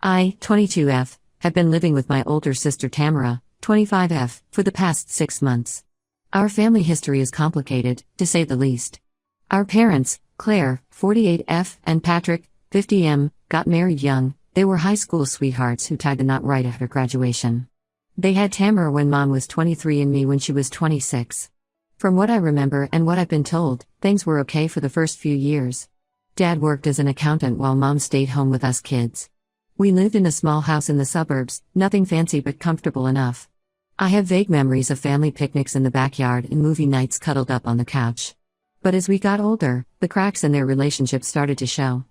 I, 22F, have been living with my older sister Tamara, 25F, for the past 6 months. Our family history is complicated, to say the least. Our parents, Claire, 48F, and Patrick, 50M, got married young. They were high school sweethearts who tied the knot right after graduation. They had Tamara when Mom was 23 and me when she was 26. From what I remember and what I've been told, things were okay for the first few years. Dad worked as an accountant while Mom stayed home with us kids. We lived in a small house in the suburbs, nothing fancy but comfortable enough. I have vague memories of family picnics in the backyard and movie nights cuddled up on the couch. But as we got older, the cracks in their relationship started to show.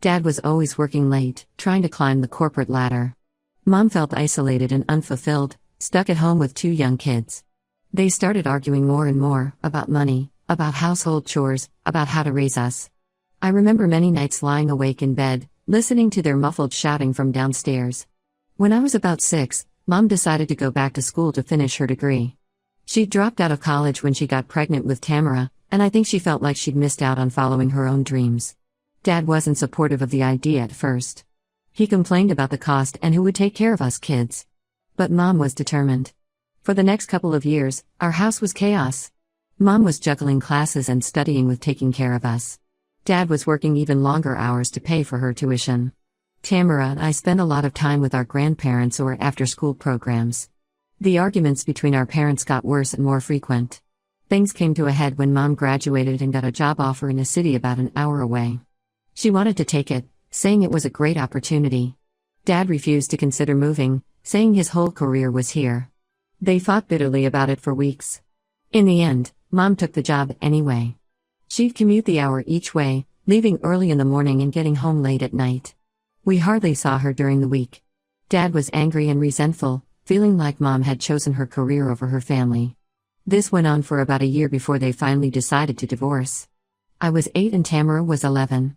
Dad was always working late, trying to climb the corporate ladder. Mom felt isolated and unfulfilled, stuck at home with 2 young kids. They started arguing more and more, about money, about household chores, about how to raise us. I remember many nights lying awake in bed, listening to their muffled shouting from downstairs. When I was about 6, Mom decided to go back to school to finish her degree. She dropped out of college when she got pregnant with Tamara, and I think she felt like she'd missed out on following her own dreams. Dad wasn't supportive of the idea at first. He complained about the cost and who would take care of us kids. But Mom was determined. For the next couple of years, our house was chaos. Mom was juggling classes and studying with taking care of us. Dad was working even longer hours to pay for her tuition. Tamara and I spent a lot of time with our grandparents or after-school programs. The arguments between our parents got worse and more frequent. Things came to a head when Mom graduated and got a job offer in a city about an hour away. She wanted to take it, saying it was a great opportunity. Dad refused to consider moving, saying his whole career was here. They fought bitterly about it for weeks. In the end, Mom took the job anyway. She'd commute the hour each way, leaving early in the morning and getting home late at night. We hardly saw her during the week. Dad was angry and resentful, feeling like Mom had chosen her career over her family. This went on for about a year before they finally decided to divorce. I was 8 and Tamara was 11.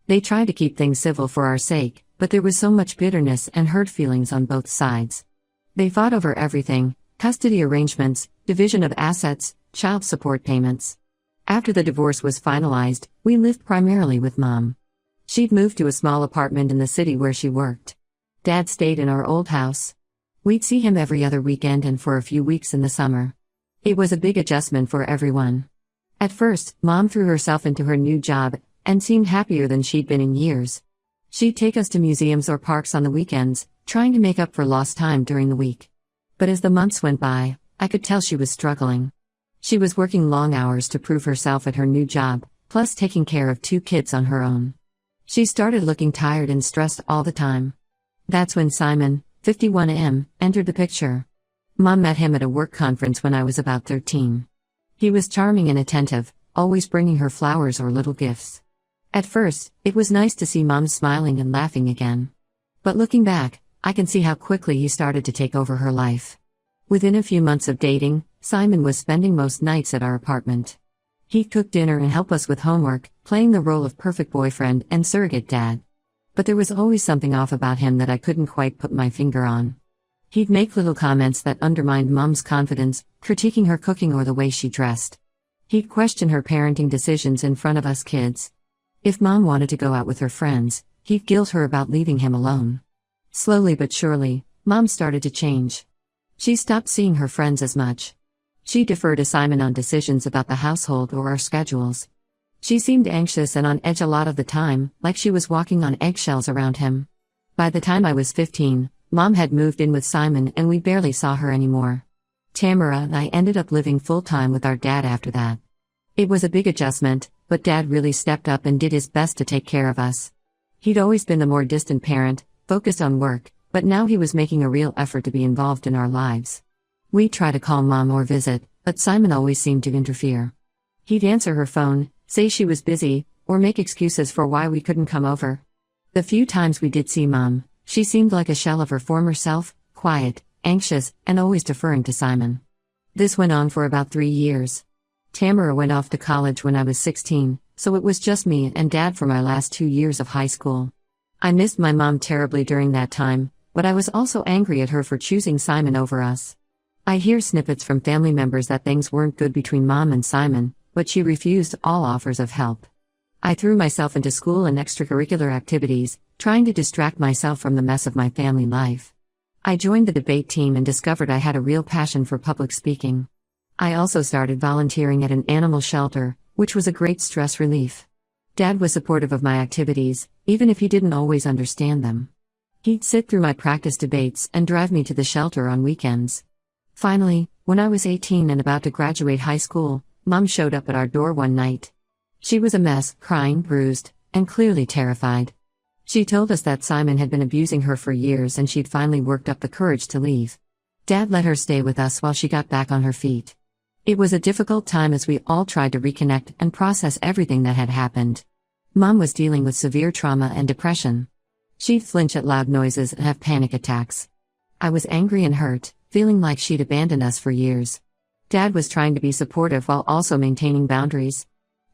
They tried to keep things civil for our sake, but there was so much bitterness and hurt feelings on both sides. They fought over everything: custody arrangements, division of assets, child support payments. After the divorce was finalized, we lived primarily with Mom. She'd moved to a small apartment in the city where she worked. Dad stayed in our old house. We'd see him every other weekend and for a few weeks in the summer. It was a big adjustment for everyone. At first, Mom threw herself into her new job and seemed happier than she'd been in years. She'd take us to museums or parks on the weekends, trying to make up for lost time during the week. But as the months went by, I could tell she was struggling. She was working long hours to prove herself at her new job, plus taking care of 2 kids on her own. She started looking tired and stressed all the time. That's when Simon, 51M, entered the picture. Mom met him at a work conference when I was about 13. He was charming and attentive, always bringing her flowers or little gifts. At first, it was nice to see Mom smiling and laughing again. But looking back, I can see how quickly he started to take over her life. Within a few months of dating, Simon was spending most nights at our apartment. He'd cook dinner and help us with homework, playing the role of perfect boyfriend and surrogate dad. But there was always something off about him that I couldn't quite put my finger on. He'd make little comments that undermined Mom's confidence, critiquing her cooking or the way she dressed. He'd question her parenting decisions in front of us kids. If Mom wanted to go out with her friends, he'd guilt her about leaving him alone. Slowly but surely, Mom started to change. She stopped seeing her friends as much. She deferred to Simon on decisions about the household or our schedules. She seemed anxious and on edge a lot of the time, like she was walking on eggshells around him. By the time I was 15, Mom had moved in with Simon and we barely saw her anymore. Tamara and I ended up living full-time with our dad after that. It was a big adjustment, but Dad really stepped up and did his best to take care of us. He'd always been the more distant parent, focused on work, but now he was making a real effort to be involved in our lives. We'd try to call Mom or visit, but Simon always seemed to interfere. He'd answer her phone, say she was busy, or make excuses for why we couldn't come over. The few times we did see Mom, she seemed like a shell of her former self, quiet, anxious, and always deferring to Simon. This went on for about 3 years. Tamara went off to college when I was 16, so it was just me and Dad for my last 2 years of high school. I missed my mom terribly during that time, but I was also angry at her for choosing Simon over us. I hear snippets from family members that things weren't good between Mom and Simon, but she refused all offers of help. I threw myself into school and extracurricular activities, trying to distract myself from the mess of my family life. I joined the debate team and discovered I had a real passion for public speaking. I also started volunteering at an animal shelter, which was a great stress relief. Dad was supportive of my activities, even if he didn't always understand them. He'd sit through my practice debates and drive me to the shelter on weekends. Finally, when I was 18 and about to graduate high school, Mom showed up at our door one night. She was a mess, crying, bruised, and clearly terrified. She told us that Simon had been abusing her for years and she'd finally worked up the courage to leave. Dad let her stay with us while she got back on her feet. It was a difficult time as we all tried to reconnect and process everything that had happened. Mom was dealing with severe trauma and depression. She'd flinch at loud noises and have panic attacks. I was angry and hurt, feeling like she'd abandoned us for years. Dad was trying to be supportive while also maintaining boundaries.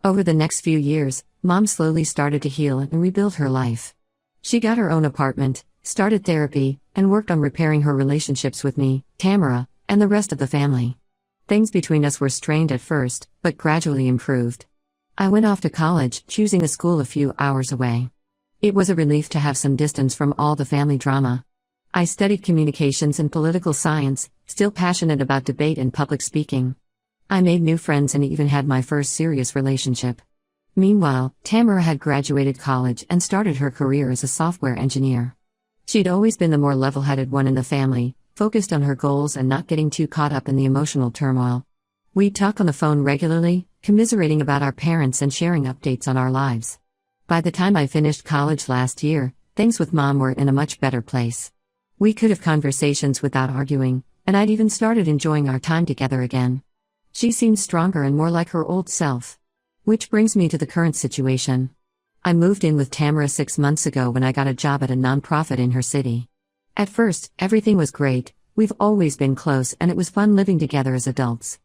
Over the next few years, Mom slowly started to heal and rebuild her life. She got her own apartment, started therapy, and worked on repairing her relationships with me, Tamara, and the rest of the family. Things between us were strained at first, but gradually improved. I went off to college, choosing a school a few hours away. It was a relief to have some distance from all the family drama. I studied communications and political science, still passionate about debate and public speaking. I made new friends and even had my first serious relationship. Meanwhile, Tamara had graduated college and started her career as a software engineer. She'd always been the more level-headed one in the family, focused on her goals and not getting too caught up in the emotional turmoil. We'd talk on the phone regularly, commiserating about our parents and sharing updates on our lives. By the time I finished college last year, things with Mom were in a much better place. We could have conversations without arguing, and I'd even started enjoying our time together again. She seemed stronger and more like her old self. Which brings me to the current situation. I moved in with Tamara 6 months ago when I got a job at a nonprofit in her city. At first, everything was great. We've always been close and it was fun living together as adults.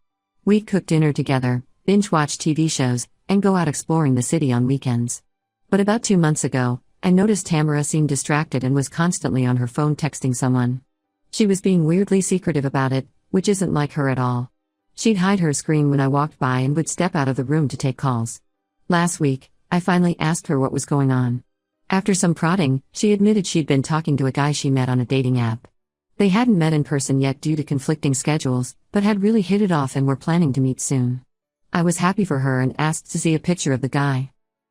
We'd cook dinner together, binge-watch TV shows, and go out exploring the city on weekends. But about 2 months ago, I noticed Tamara seemed distracted and was constantly on her phone texting someone. She was being weirdly secretive about it, which isn't like her at all. She'd hide her screen when I walked by and would step out of the room to take calls. Last week, I finally asked her what was going on. After some prodding, she admitted she'd been talking to a guy she met on a dating app. They hadn't met in person yet due to conflicting schedules, but had really hit it off and were planning to meet soon. I was happy for her and asked to see a picture of the guy.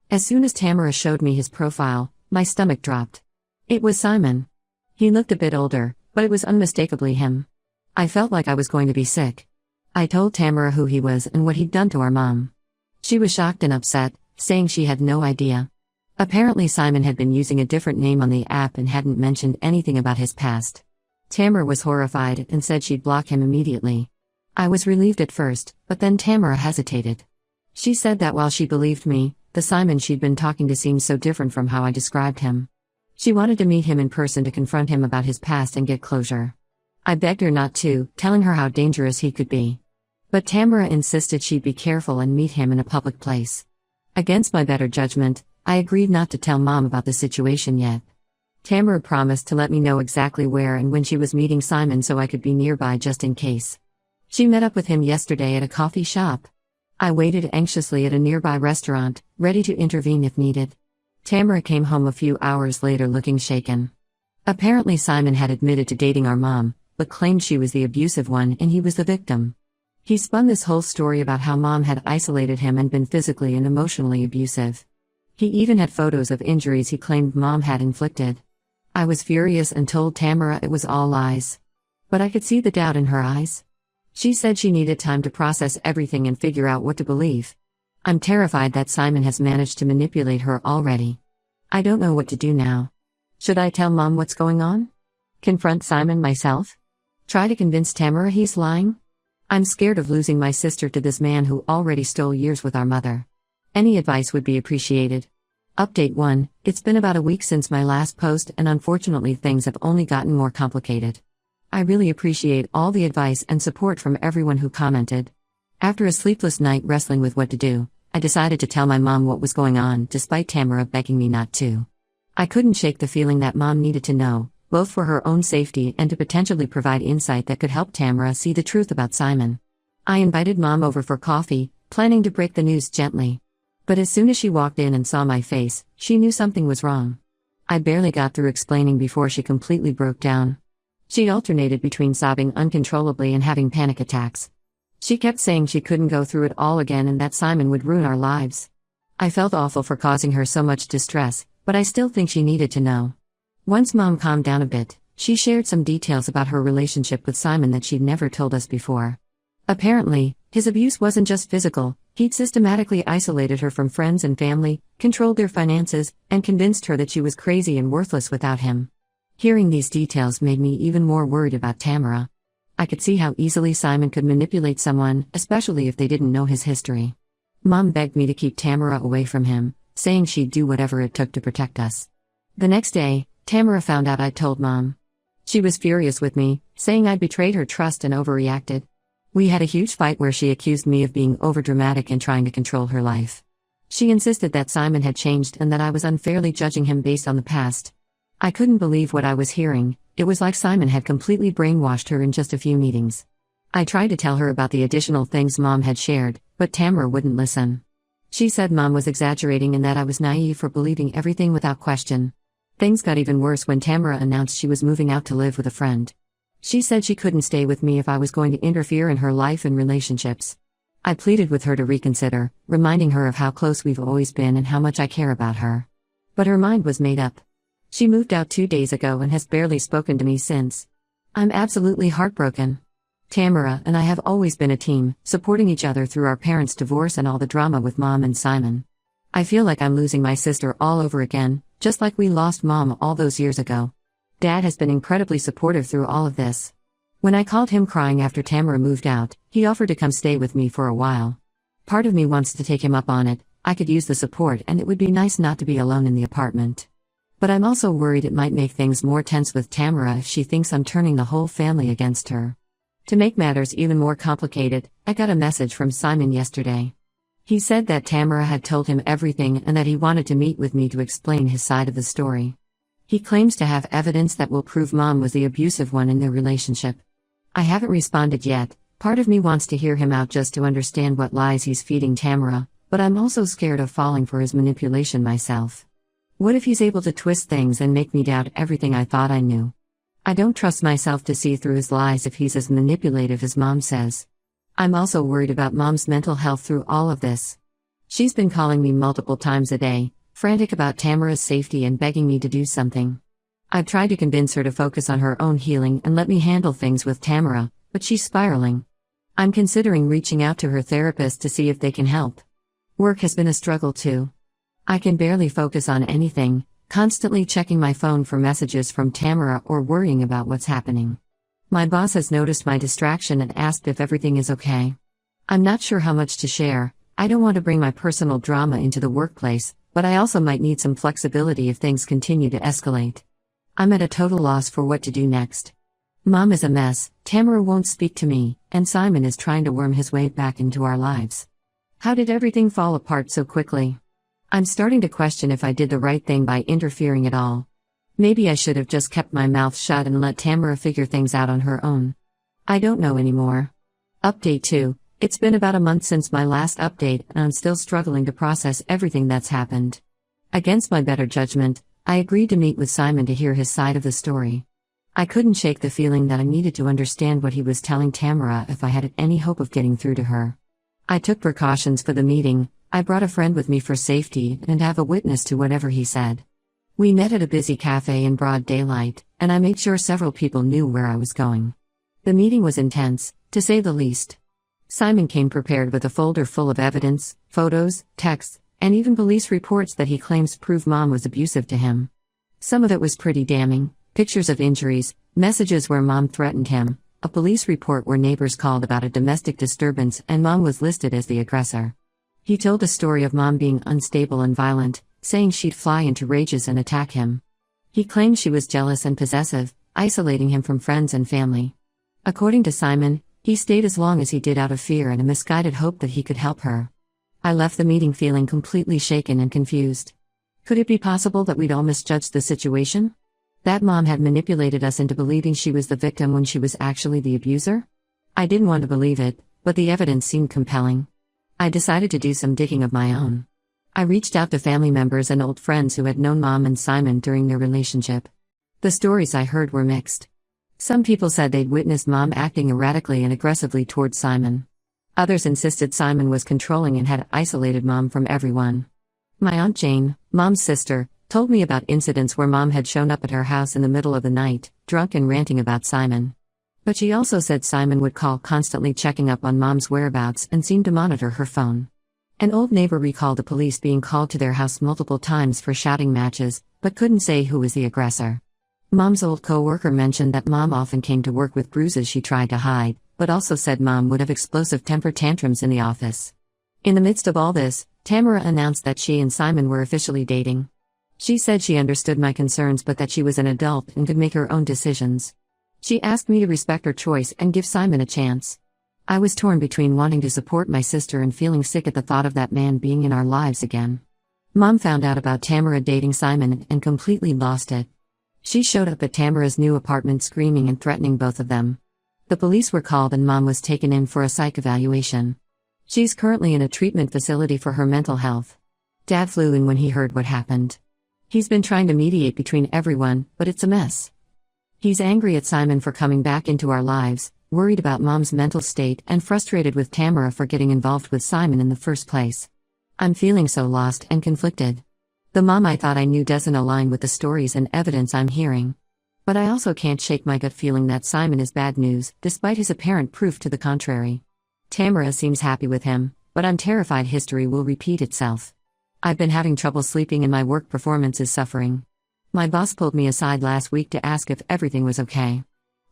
As soon as Tamara showed me his profile, my stomach dropped. It was Simon. He looked a bit older, but it was unmistakably him. I felt like I was going to be sick. I told Tamara who he was and what he'd done to our mom. She was shocked and upset, saying she had no idea. Apparently Simon had been using a different name on the app and hadn't mentioned anything about his past. Tamara was horrified and said she'd block him immediately. I was relieved at first, but then Tamara hesitated. She said that while she believed me, the Simon she'd been talking to seemed so different from how I described him. She wanted to meet him in person to confront him about his past and get closure. I begged her not to, telling her how dangerous he could be. But Tamara insisted she'd be careful and meet him in a public place. Against my better judgment, I agreed not to tell Mom about the situation yet. Tamara promised to let me know exactly where and when she was meeting Simon so I could be nearby just in case. She met up with him yesterday at a coffee shop. I waited anxiously at a nearby restaurant, ready to intervene if needed. Tamara came home a few hours later looking shaken. Apparently Simon had admitted to dating our mom, but claimed she was the abusive one and he was the victim. He spun this whole story about how Mom had isolated him and been physically and emotionally abusive. He even had photos of injuries he claimed Mom had inflicted. I was furious and told Tamara it was all lies. But I could see the doubt in her eyes. She said she needed time to process everything and figure out what to believe. I'm terrified that Simon has managed to manipulate her already. I don't know what to do now. Should I tell Mom what's going on? Confront Simon myself? Try to convince Tamara he's lying? I'm scared of losing my sister to this man who already stole years with our mother. Any advice would be appreciated. Update 1, it's been about a week since my last post and unfortunately things have only gotten more complicated. I really appreciate all the advice and support from everyone who commented. After a sleepless night wrestling with what to do, I decided to tell my mom what was going on despite Tamara begging me not to. I couldn't shake the feeling that Mom needed to know, both for her own safety and to potentially provide insight that could help Tamara see the truth about Simon. I invited Mom over for coffee, planning to break the news gently. But as soon as she walked in and saw my face, she knew something was wrong. I barely got through explaining before she completely broke down. She alternated between sobbing uncontrollably and having panic attacks. She kept saying she couldn't go through it all again and that Simon would ruin our lives. I felt awful for causing her so much distress, but I still think she needed to know. Once Mom calmed down a bit, she shared some details about her relationship with Simon that she'd never told us before. Apparently, his abuse wasn't just physical, he'd systematically isolated her from friends and family, controlled their finances, and convinced her that she was crazy and worthless without him. Hearing these details made me even more worried about Tamara. I could see how easily Simon could manipulate someone, especially if they didn't know his history. Mom begged me to keep Tamara away from him, saying she'd do whatever it took to protect us. The next day, Tamara found out I'd told Mom. She was furious with me, saying I'd betrayed her trust and overreacted. We had a huge fight where she accused me of being overdramatic and trying to control her life. She insisted that Simon had changed and that I was unfairly judging him based on the past. I couldn't believe what I was hearing. It was like Simon had completely brainwashed her in just a few meetings. I tried to tell her about the additional things Mom had shared, but Tamara wouldn't listen. She said Mom was exaggerating and that I was naive for believing everything without question. Things got even worse when Tamara announced she was moving out to live with a friend. She said she couldn't stay with me if I was going to interfere in her life and relationships. I pleaded with her to reconsider, reminding her of how close we've always been and how much I care about her. But her mind was made up. She moved out 2 days ago and has barely spoken to me since. I'm absolutely heartbroken. Tamara and I have always been a team, supporting each other through our parents' divorce and all the drama with Mom and Simon. I feel like I'm losing my sister all over again, just like we lost Mom all those years ago. Dad has been incredibly supportive through all of this. When I called him crying after Tamara moved out, he offered to come stay with me for a while. Part of me wants to take him up on it. I could use the support and it would be nice not to be alone in the apartment. But I'm also worried it might make things more tense with Tamara if she thinks I'm turning the whole family against her. To make matters even more complicated, I got a message from Simon yesterday. He said that Tamara had told him everything and that he wanted to meet with me to explain his side of the story. He claims to have evidence that will prove Mom was the abusive one in their relationship. I haven't responded yet. Part of me wants to hear him out just to understand what lies he's feeding Tamara, but I'm also scared of falling for his manipulation myself. What if he's able to twist things and make me doubt everything I thought I knew? I don't trust myself to see through his lies if he's as manipulative as Mom says. I'm also worried about Mom's mental health through all of this. She's been calling me multiple times a day, frantic about Tamara's safety and begging me to do something. I've tried to convince her to focus on her own healing and let me handle things with Tamara, but she's spiraling. I'm considering reaching out to her therapist to see if they can help. Work has been a struggle too. I can barely focus on anything, constantly checking my phone for messages from Tamara or worrying about what's happening. My boss has noticed my distraction and asked if everything is okay. I'm not sure how much to share. I don't want to bring my personal drama into the workplace, but I also might need some flexibility if things continue to escalate. I'm at a total loss for what to do next. Mom is a mess, Tamara won't speak to me, and Simon is trying to worm his way back into our lives. How did everything fall apart so quickly? I'm starting to question if I did the right thing by interfering at all. Maybe I should have just kept my mouth shut and let Tamara figure things out on her own. I don't know anymore. Update 2. It's been about a month since my last update and I'm still struggling to process everything that's happened. Against my better judgment, I agreed to meet with Simon to hear his side of the story. I couldn't shake the feeling that I needed to understand what he was telling Tamara if I had any hope of getting through to her. I took precautions for the meeting. I brought a friend with me for safety and have a witness to whatever he said. We met at a busy cafe in broad daylight, and I made sure several people knew where I was going. The meeting was intense, to say the least. Simon came prepared with a folder full of evidence, photos, texts, and even police reports that he claims prove Mom was abusive to him. Some of it was pretty damning: pictures of injuries, messages where Mom threatened him, a police report where neighbors called about a domestic disturbance and Mom was listed as the aggressor. He told a story of Mom being unstable and violent, saying she'd fly into rages and attack him. He claimed she was jealous and possessive, isolating him from friends and family. According to Simon, he stayed as long as he did out of fear and a misguided hope that he could help her. I left the meeting feeling completely shaken and confused. Could it be possible that we'd all misjudged the situation? That Mom had manipulated us into believing she was the victim when she was actually the abuser? I didn't want to believe it, but the evidence seemed compelling. I decided to do some digging of my own. I reached out to family members and old friends who had known Mom and Simon during their relationship. The stories I heard were mixed. Some people said they'd witnessed Mom acting erratically and aggressively towards Simon. Others insisted Simon was controlling and had isolated Mom from everyone. My Aunt Jane, Mom's sister, told me about incidents where Mom had shown up at her house in the middle of the night, drunk and ranting about Simon. But she also said Simon would call, constantly checking up on Mom's whereabouts, and seemed to monitor her phone. An old neighbor recalled the police being called to their house multiple times for shouting matches, but couldn't say who was the aggressor. Mom's old co-worker mentioned that Mom often came to work with bruises she tried to hide, but also said Mom would have explosive temper tantrums in the office. In the midst of all this, Tamara announced that she and Simon were officially dating. She said she understood my concerns but that she was an adult and could make her own decisions. She asked me to respect her choice and give Simon a chance. I was torn between wanting to support my sister and feeling sick at the thought of that man being in our lives again. Mom found out about Tamara dating Simon and completely lost it. She showed up at Tamara's new apartment screaming and threatening both of them. The police were called and Mom was taken in for a psych evaluation. She's currently in a treatment facility for her mental health. Dad flew in when he heard what happened. He's been trying to mediate between everyone, but it's a mess. He's angry at Simon for coming back into our lives, worried about Mom's mental state, and frustrated with Tamara for getting involved with Simon in the first place. I'm feeling so lost and conflicted. The Mom I thought I knew doesn't align with the stories and evidence I'm hearing. But I also can't shake my gut feeling that Simon is bad news, despite his apparent proof to the contrary. Tamara seems happy with him, but I'm terrified history will repeat itself. I've been having trouble sleeping and my work performance is suffering. My boss pulled me aside last week to ask if everything was okay.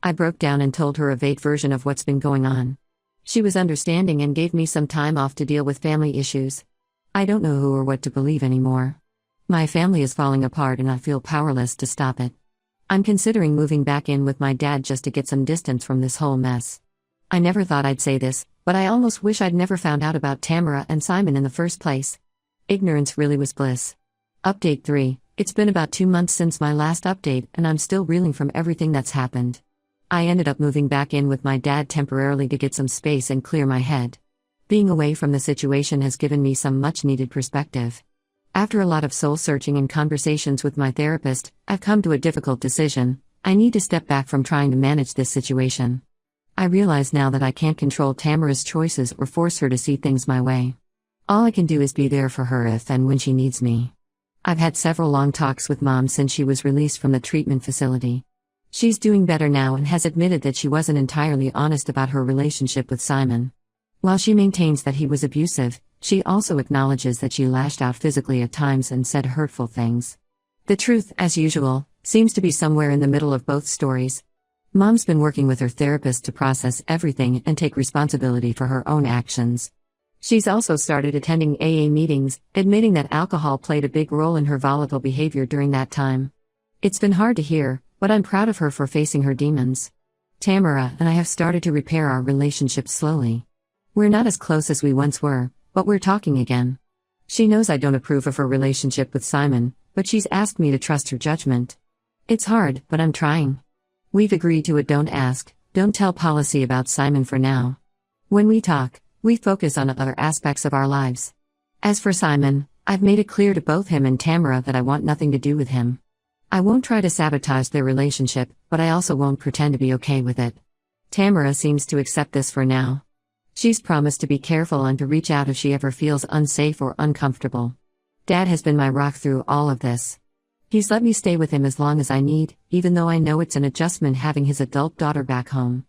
I broke down and told her a vague version of what's been going on. She was understanding and gave me some time off to deal with family issues. I don't know who or what to believe anymore. My family is falling apart and I feel powerless to stop it. I'm considering moving back in with my dad just to get some distance from this whole mess. I never thought I'd say this, but I almost wish I'd never found out about Tamara and Simon in the first place. Ignorance really was bliss. Update 3. It's been about 2 months since my last update and I'm still reeling from everything that's happened. I ended up moving back in with my dad temporarily to get some space and clear my head. Being away from the situation has given me some much-needed perspective. After a lot of soul-searching and conversations with my therapist, I've come to a difficult decision. I need to step back from trying to manage this situation. I realize now that I can't control Tamara's choices or force her to see things my way. All I can do is be there for her if and when she needs me. I've had several long talks with Mom since she was released from the treatment facility. She's doing better now and has admitted that she wasn't entirely honest about her relationship with Simon. While she maintains that he was abusive, she also acknowledges that she lashed out physically at times and said hurtful things. The truth, as usual, seems to be somewhere in the middle of both stories. Mom's been working with her therapist to process everything and take responsibility for her own actions. She's also started attending AA meetings, admitting that alcohol played a big role in her volatile behavior during that time. It's been hard to hear, but I'm proud of her for facing her demons. Tamara and I have started to repair our relationship slowly. We're not as close as we once were, but we're talking again. She knows I don't approve of her relationship with Simon, but she's asked me to trust her judgment. It's hard, but I'm trying. We've agreed to a don't ask, don't tell policy about Simon for now. When we talk, we focus on other aspects of our lives. As for Simon, I've made it clear to both him and Tamara that I want nothing to do with him. I won't try to sabotage their relationship, but I also won't pretend to be okay with it. Tamara seems to accept this for now. She's promised to be careful and to reach out if she ever feels unsafe or uncomfortable. Dad has been my rock through all of this. He's let me stay with him as long as I need, even though I know it's an adjustment having his adult daughter back home.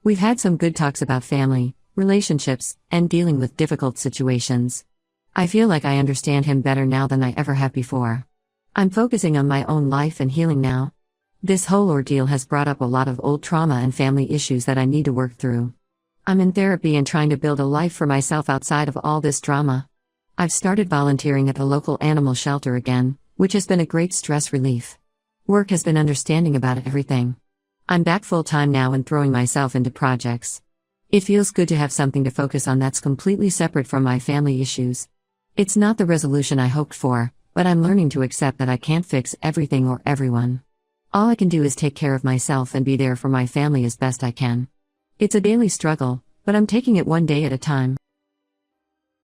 We've had some good talks about family, relationships, and dealing with difficult situations. I feel like I understand him better now than I ever have before. I'm focusing on my own life and healing now. This whole ordeal has brought up a lot of old trauma and family issues that I need to work through. I'm in therapy and trying to build a life for myself outside of all this drama. I've started volunteering at the local animal shelter again, which has been a great stress relief. Work has been understanding about everything. I'm back full-time now and throwing myself into projects. It feels good to have something to focus on that's completely separate from my family issues. It's not the resolution I hoped for, but I'm learning to accept that I can't fix everything or everyone. All I can do is take care of myself and be there for my family as best I can. It's a daily struggle, but I'm taking it one day at a time.